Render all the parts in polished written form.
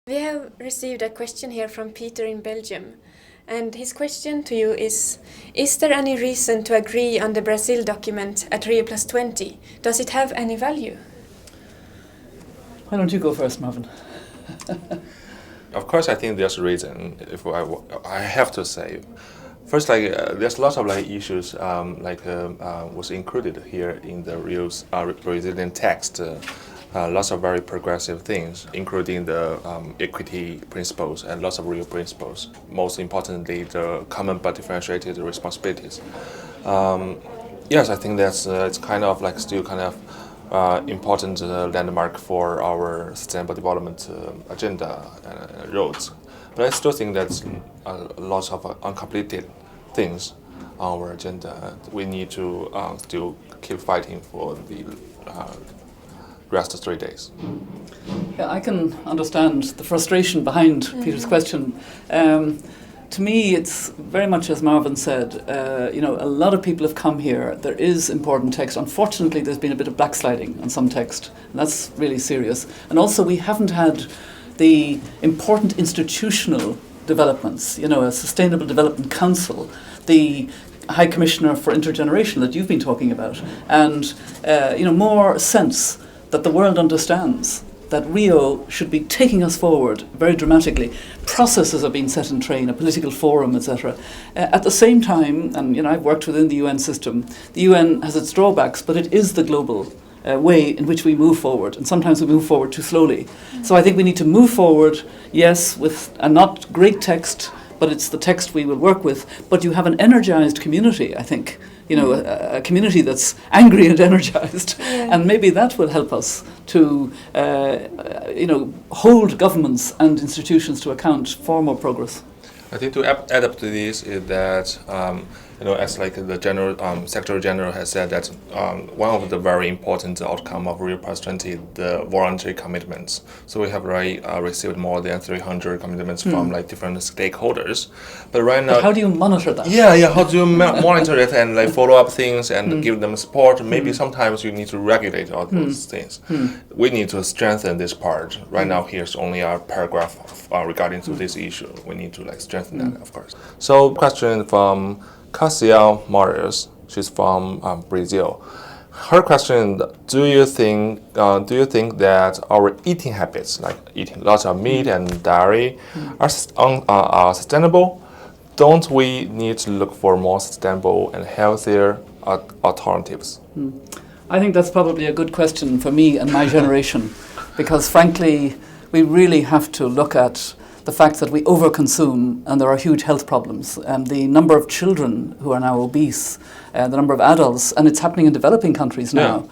We have received a question here from Peter in Belgium. And his question to you is there any reason to agree on the Brazil document at Rio+20? Does it have any value? Why don't you go first, Marvin? Of course, I think there's a reason. If I have to say, first, there's lots of issues was included here in the Brazilian text. Lots of very progressive things, including the equity principles and lots of real principles. Most importantly, the common but differentiated responsibilities. Yes, I think that's it's kind of still kind of important landmark for our sustainable development agenda and roads. But I still think that's lots of uncompleted things on our agenda. We need to still keep fighting for the rest of 3 days. Yeah, I can understand the frustration behind Peter's question. To me, it's very much as Marvin said. A lot of people have come here. There is important text. Unfortunately, there's been a bit of backsliding on some text, and that's really serious. And also, we haven't had the important institutional developments. A Sustainable Development Council, the High Commissioner for Intergeneration that you've been talking about, and more sense that the world understands that Rio should be taking us forward very dramatically. Processes are being set in train, a political forum, etc. At the same time, and I've worked within the UN system, the UN has its drawbacks, but it is the global way in which we move forward, and sometimes we move forward too slowly. So I think we need to move forward, yes, with a not great text, but it's the text we will work with. But you have an energized community, I think, a community that's angry and energized, and maybe that will help us to, hold governments and institutions to account for more progress. I think to add up to this is that, as the General Secretary General has said, that one of the very important outcome of Rio+20 the voluntary commitments. So we have already received more than 300 commitments from different stakeholders. But right now, how do you monitor that? Yeah. How do you monitor it and follow up things and give them support? Maybe sometimes you need to regulate all those things. We need to strengthen this part. Right now, here's only a paragraph regarding to this issue. We need to strengthen that, of course. So, question from Sara Svensson, she's from Brazil. Her question: Do you think that our eating habits, like eating lots of meat and dairy, are sustainable? Don't we need to look for more sustainable and healthier alternatives? I think that's probably a good question for me and my generation, because frankly, we really have to look at the fact that we overconsume and there are huge health problems. The number of children who are now obese, the number of adults, and it's happening in developing countries now,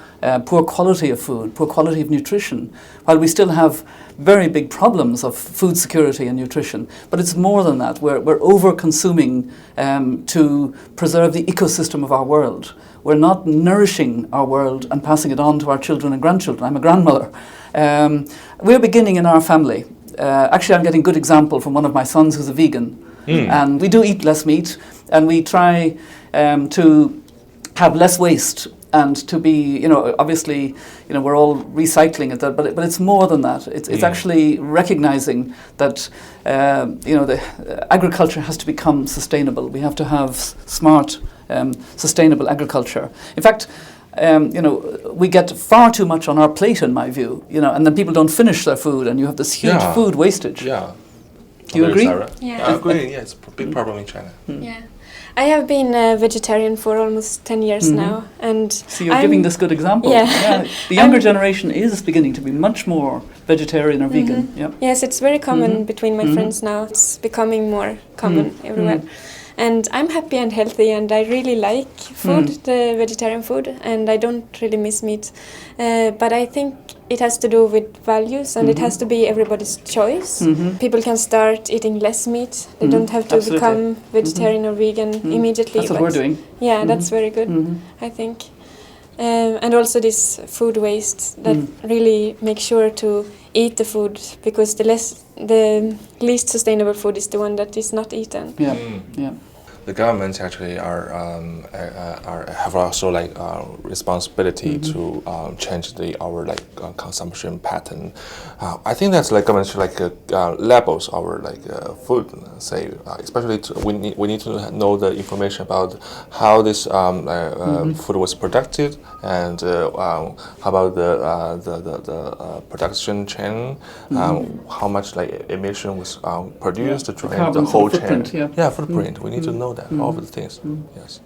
poor quality of food, poor quality of nutrition, while we still have very big problems of food security and nutrition. But it's more than that. We're over-consuming to preserve the ecosystem of our world. We're not nourishing our world and passing it on to our children and grandchildren. I'm a grandmother. We're beginning in our family. Actually, I'm getting good example from one of my sons who's a vegan. And we do eat less meat, and we try to have less waste and to be, obviously, we're all recycling it, but it's more than that. It's actually recognizing that, the agriculture has to become sustainable. We have to have smart, sustainable agriculture. In fact, we get far too much on our plate, in my view, and then people don't finish their food, and you have this huge food wastage. Yeah. Do you agree? Sarah? Yeah. I agree. Yeah, it's a big problem in China. Yeah. I have been a vegetarian for almost 10 years now, and so you're giving this good example. Yeah. The younger generation is beginning to be much more vegetarian or vegan. Yeah. Yes, it's very common between my friends now. It's becoming more common everywhere. And I'm happy and healthy, and I really like food, the vegetarian food, and I don't really miss meat. But I think it has to do with values, and it has to be everybody's choice. People can start eating less meat. They don't have to become vegetarian or vegan immediately. That's what we're doing. Yeah, that's very good, I think. And also this food waste, that really make sure to eat the food, because the least sustainable food is the one that is not eaten. Yeah. the governments actually have also like responsibility to change our like consumption pattern. I think that's like government should like labels our like food, say especially we need to know the information about how this food was produced, and how about the production chain, how much like emission was produced during the whole chain. Footprint, Footprint. We need to know that all of the things. Yes.